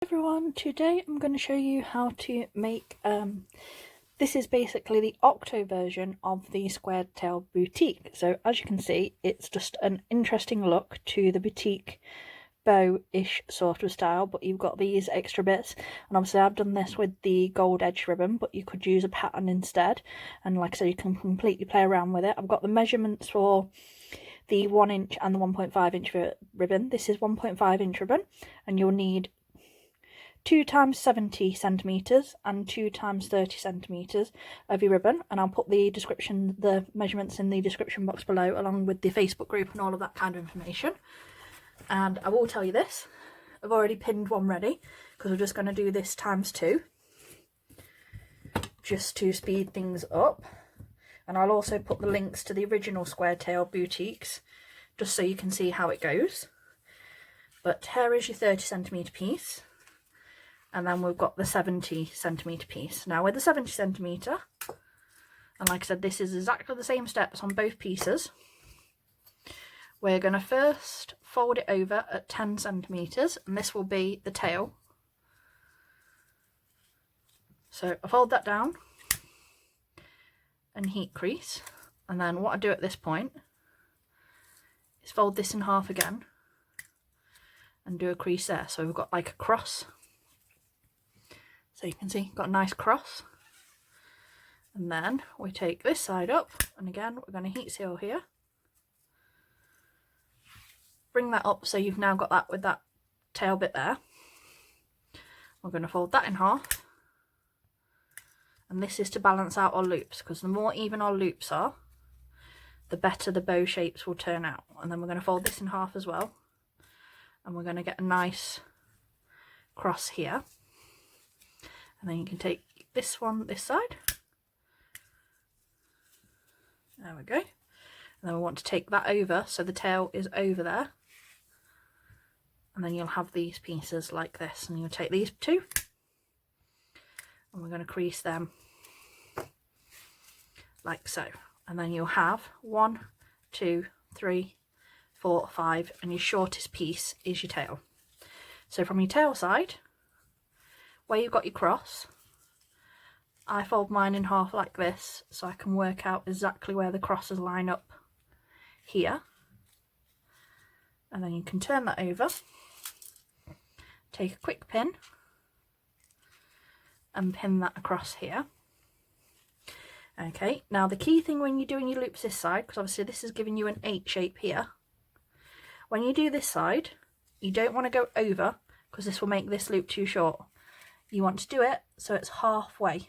Everyone, today I'm going to show you how to make this is basically the Octo version of the squared tail boutique. So as you can see, it's just an interesting look to the boutique bow-ish sort of style, but you've got these extra bits, and obviously I've done this with the gold edge ribbon, but you could use a pattern instead, and like I said, you can completely play around with it. I've got the measurements for the 1 inch and the 1.5 inch ribbon. This is 1.5 inch ribbon, and you'll need 2 times 70 centimeters and 2 times 30 centimeters of your ribbon, and I'll put the measurements in the description box below, along with the Facebook group and all of that kind of information. And I will tell you this, I've already pinned one ready because we're just going to do this times 2 just to speed things up. And I'll also put the links to the original square tail boutiques just so you can see how it goes. But here is your 30 centimeter piece. And then we've got the 70 centimeter piece. Now with the 70 centimeter, and like I said, this is exactly the same steps on both pieces. We're going to first fold it over at 10 centimeters, and this will be the tail. So I fold that down and heat crease. And then what I do at this point is fold this in half again and do a crease there. So we've got like a cross. So you can see, got a nice cross. And then we take this side up, and again, we're going to heat seal here. Bring that up so you've now got that with that tail bit there. We're going to fold that in half. And this is to balance out our loops, because the more even our loops are, the better the bow shapes will turn out. And then we're going to fold this in half as well. And we're going to get a nice cross here. And then you can take this one this side. There we go. And then we want to take that over so the tail is over there. And then you'll have these pieces like this. And you'll take these two. And we're going to crease them like so. And then you'll have 1, 2, 3, 4, 5. And your shortest piece is your tail. So from your tail side, where you've got your cross, I fold mine in half like this so I can work out exactly where the crosses line up here. And then you can turn that over, take a quick pin and pin that across here. Okay, now the key thing when you're doing your loops this side, because obviously this is giving you an 8 shape here, when you do this side, you don't want to go over because this will make this loop too short. You want to do it so it's halfway.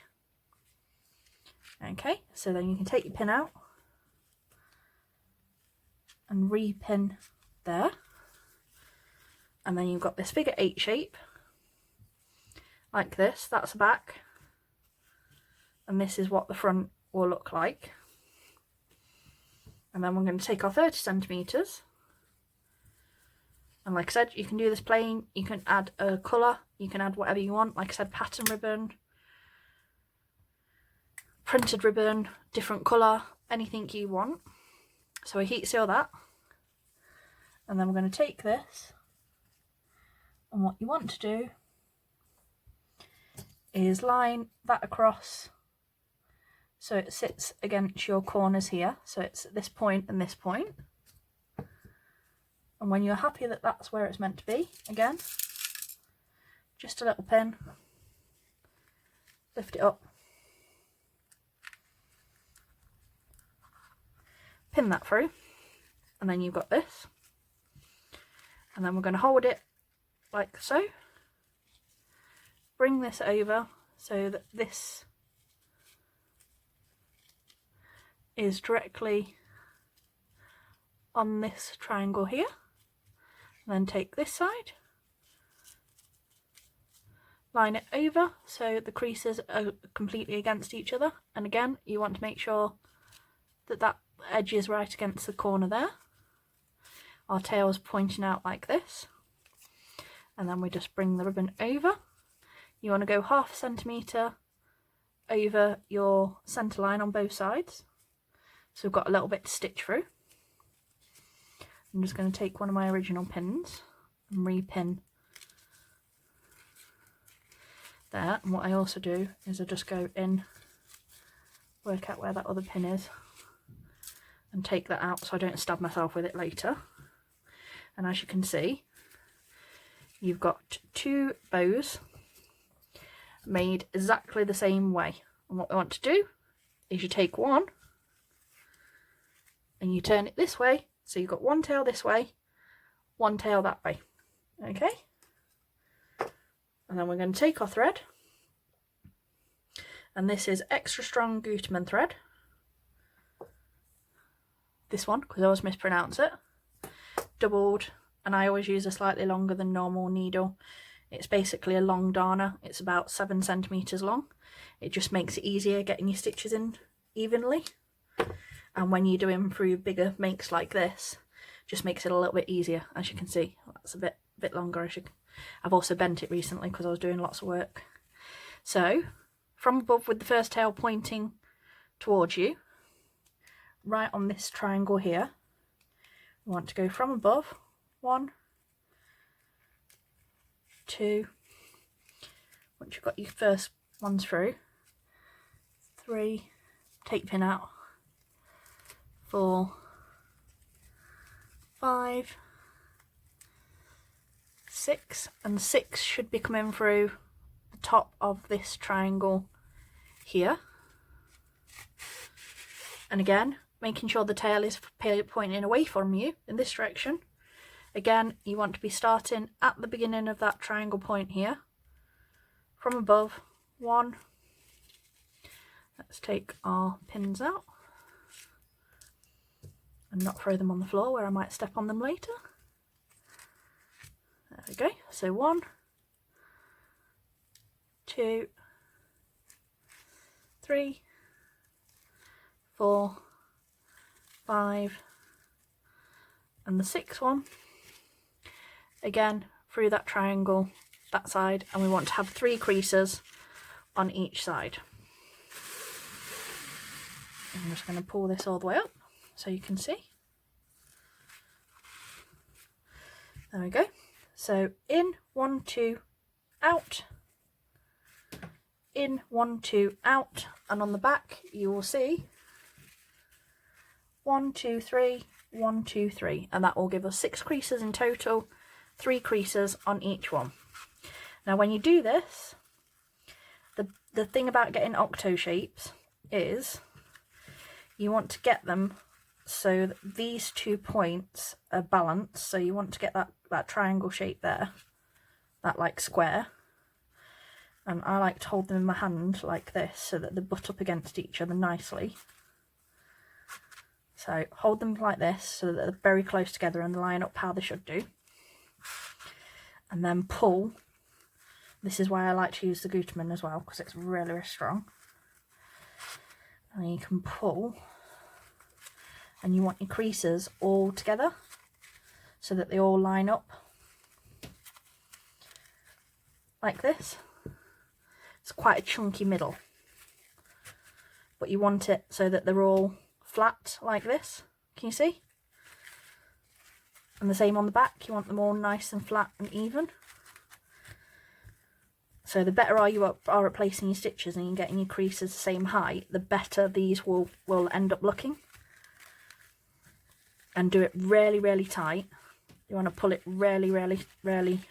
Okay, so then you can take your pin out and re-pin there. And then you've got this figure 8 shape like this. That's the back. And this is what the front will look like. And then we're going to take our 30 centimeters. And like I said, you can do this plain, you can add a colour, you can add whatever you want. Like I said, pattern ribbon, printed ribbon, different colour, anything you want. So I heat seal that. And then we're going to take this, and what you want to do is line that across so it sits against your corners here. So it's this point and this point. And when you're happy that that's where it's meant to be, again, just a little pin, lift it up, pin that through, and then you've got this. And then we're going to hold it like so, bring this over so that this is directly on this triangle here. Then take this side, line it over so the creases are completely against each other, and again you want to make sure that that edge is right against the corner there. Our tail is pointing out like this, and then we just bring the ribbon over. You want to go 1/2 centimetre over your centre line on both sides, so we've got a little bit to stitch through. I'm just going to take one of my original pins and re-pin there. And what I also do is I just go in, work out where that other pin is, and take that out so I don't stab myself with it later. And as you can see, you've got 2 bows made exactly the same way. And what we want to do is you take one and you turn it this way, so you've got one tail this way, one tail that way. Okay, and then we're going to take our thread, and this is extra strong Gutermann thread, this one, because I always mispronounce it, doubled, and I always use a slightly longer than normal needle. It's basically a long darner. It's about 7 centimeters long. It just makes it easier getting your stitches in evenly, and when you're doing through bigger makes like this, just makes it a little bit easier. As you can see, that's a bit longer. I've also bent it recently because I was doing lots of work. So from above, with the first tail pointing towards you, right on this triangle here, we want to go from above, 1, 2, once you've got your first ones through, 3, take pin out, 4, 5, 6, and 6 should be coming through the top of this triangle here. And again, making sure the tail is pointing away from you in this direction. Again, you want to be starting at the beginning of that triangle point here, from above, 1. Let's take our pins out and not throw them on the floor where I might step on them later. There we go. So 1, 2, 3, 4, 5, and the 6th one, again through that triangle that side, and we want to have 3 creases on each side. I'm just going to pull this all the way up so you can see. There we go. So in, 1, 2, out, in, 1, 2, out, and on the back you will see 1, 2, 3, 1, 2, 3, and that will give us 6 creases in total, 3 creases on each one. Now when you do this, the thing about getting octo shapes is you want to get them so that these 2 points are balanced. So you want to get that triangle shape there, that like square, and I like to hold them in my hand like this so that they butt up against each other nicely. So hold them like this so that they're very close together and line up how they should do. And then pull. This is why I like to use the Gutermann as well, because it's really, really strong. And you can pull, and you want your creases all together so that they all line up like this. It's quite a chunky middle, but you want it so that they're all flat like this. Can you see? And the same on the back, you want them all nice and flat and even. So the better you are at placing your stitches and you're getting your creases the same height, the better these will end up looking. And do it really, really tight. You want to pull it really, really, really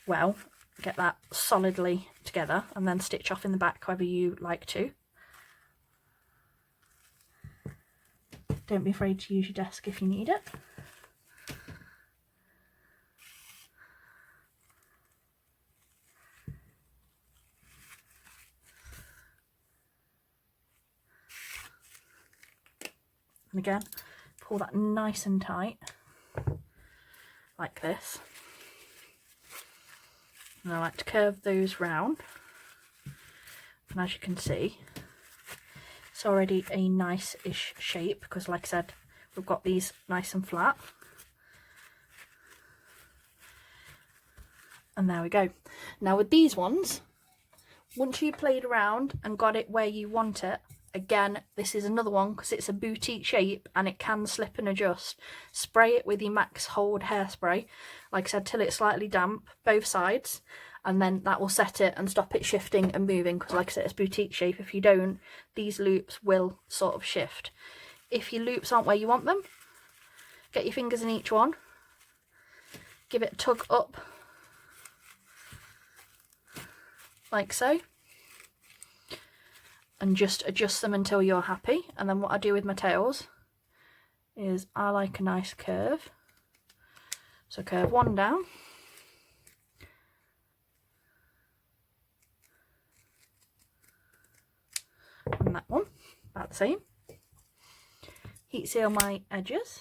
well. Get that solidly together and then stitch off in the back however you like to. Don't be afraid to use your desk if you need it. And again, pull that nice and tight, like this. And I like to curve those round. And as you can see, it's already a nice-ish shape, because like I said, we've got these nice and flat. And there we go. Now with these ones, once you played around and got it where you want it, again, this is another one because it's a boutique shape and it can slip and adjust. Spray it with your Max Hold hairspray, like I said, till it's slightly damp, both sides, and then that will set it and stop it shifting and moving, because like I said, it's boutique shape. If you don't, these loops will sort of shift. If your loops aren't where you want them, get your fingers in each one, give it a tug up like so, and just adjust them until you're happy. And then what I do with my tails is I like a nice curve, so curve one down, and that one about the same. Heat seal my edges.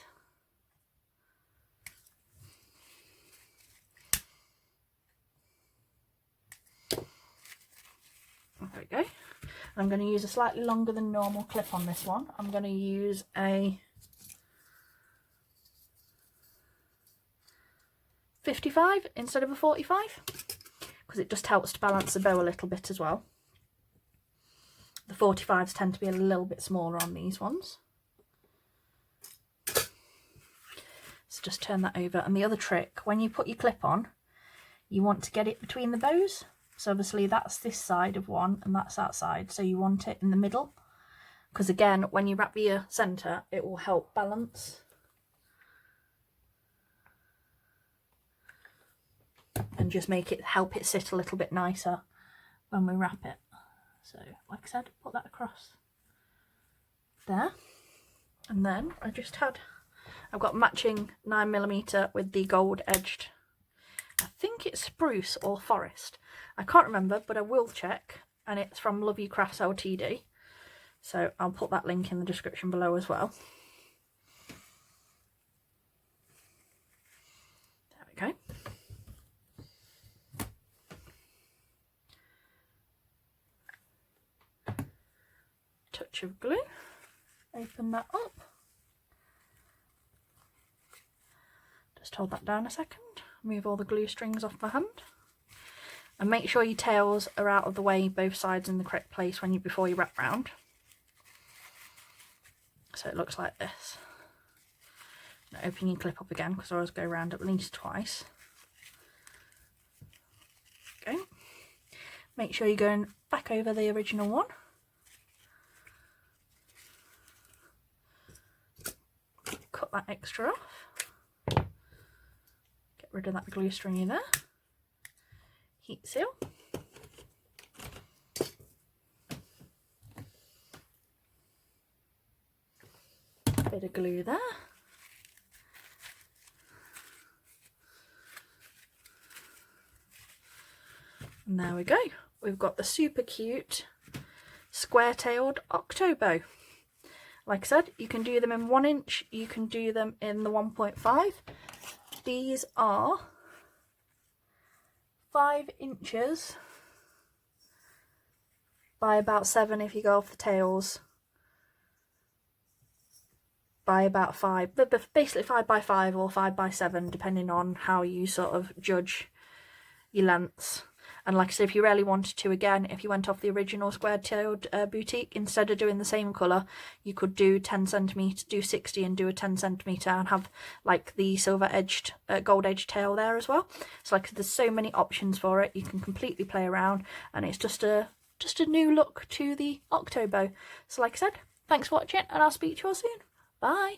There we go. I'm going to use a slightly longer than normal clip on this one. I'm going to use a 55 instead of a 45, because it just helps to balance the bow a little bit as well. The 45s tend to be a little bit smaller on these ones. So just turn that over. And the other trick, when you put your clip on, you want to get it between the bows. So obviously that's this side of one and that's that side, so you want it in the middle, because again, when you wrap your centre, it will help balance. And just help it sit a little bit nicer when we wrap it. So like I said, put that across there. And then I've got matching 9mm with the gold edged, I think it's spruce or forest, I can't remember, but I will check, and it's from Love You Crafts Ltd, so I'll put that link in the description below as well. There we go. Touch of glue, open that up, just hold that down a second, move all the glue strings off my hand, and make sure your tails are out of the way, both sides in the correct place before you wrap round. So it looks like this. Now open your clip up again, because I always go around at least twice. Okay. Make sure you're going back over the original one. Cut that extra off. Get rid of that glue stringy there. Heat seal. Bit of glue there. And there we go. We've got the super cute square-tailed Octo bow. Like I said, you can do them in 1 inch, you can do them in the 1.5. These are 5 inches by about 7 if you go off the tails, by about 5, but basically 5 by 5 or 5 by 7 depending on how you sort of judge your lengths. And like I said, if you really wanted to, again, if you went off the original square-tailed boutique, instead of doing the same colour, you could do 10 centimetre, do 60 and do a 10 centimetre and have like the silver edged, gold edged tail there as well. So like there's so many options for it, you can completely play around, and it's just a new look to the Octo bow. So like I said, thanks for watching, and I'll speak to you all soon. Bye!